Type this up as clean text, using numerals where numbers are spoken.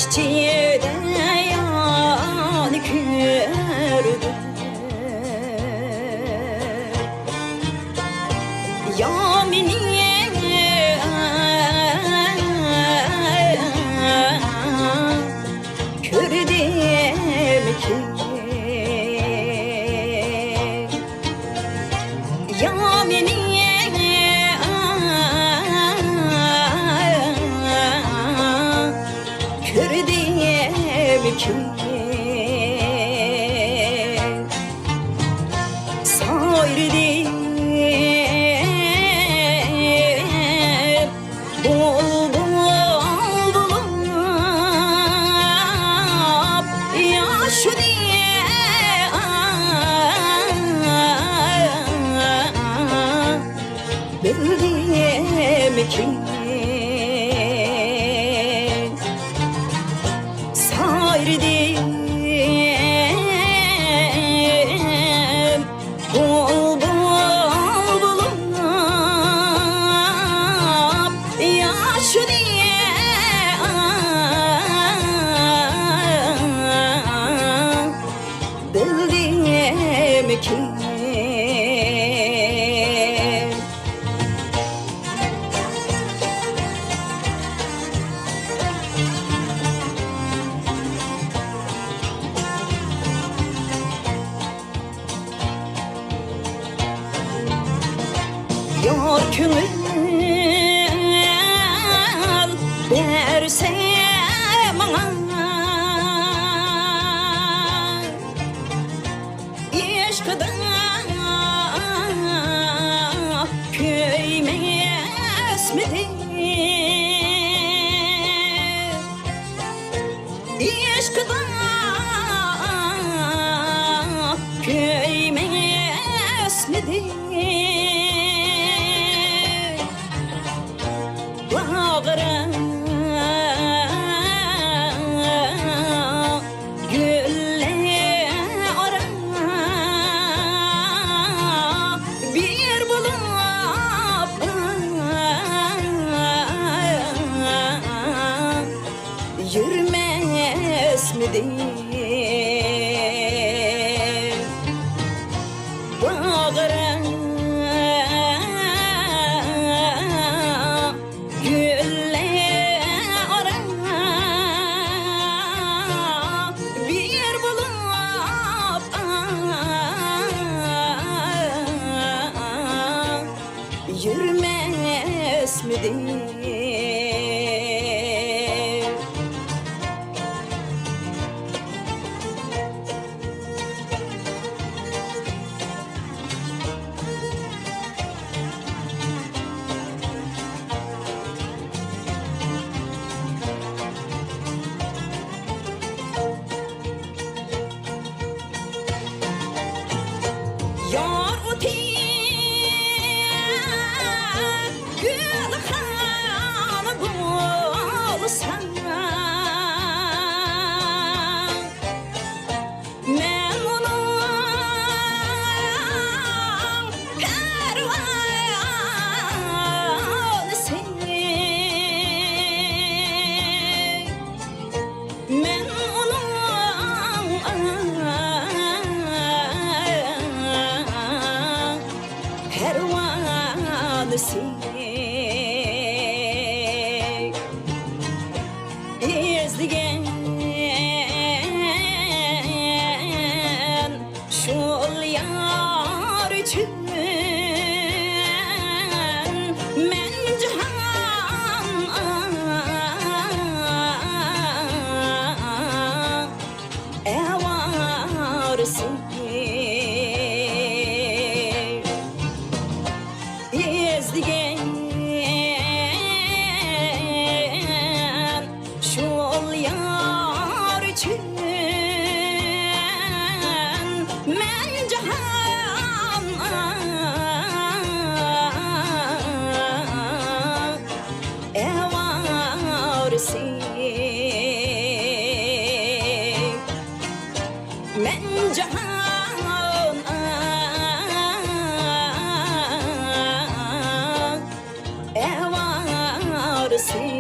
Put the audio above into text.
İçiden yan kürdü Yaminiye kürdüm ki Yaminiye kürdüm ki Sayrıdım bul bulup yaşı diye bildim ki sayrıdım bul bulup yaşı diye bildim ki Yar kümül derse bana Eşkıdan köymez midir? Eşkıdan köymez midir? Bağıra gülle ara bir bulup yürümez midir? Bağıra yürümez midir? Yar otel gül hanı bulsan men onun pervanesi men onun pervanesi izleyen şol yar için men cihan evarisi izleyen şol yar için men cihan evarisi men cihan evarisi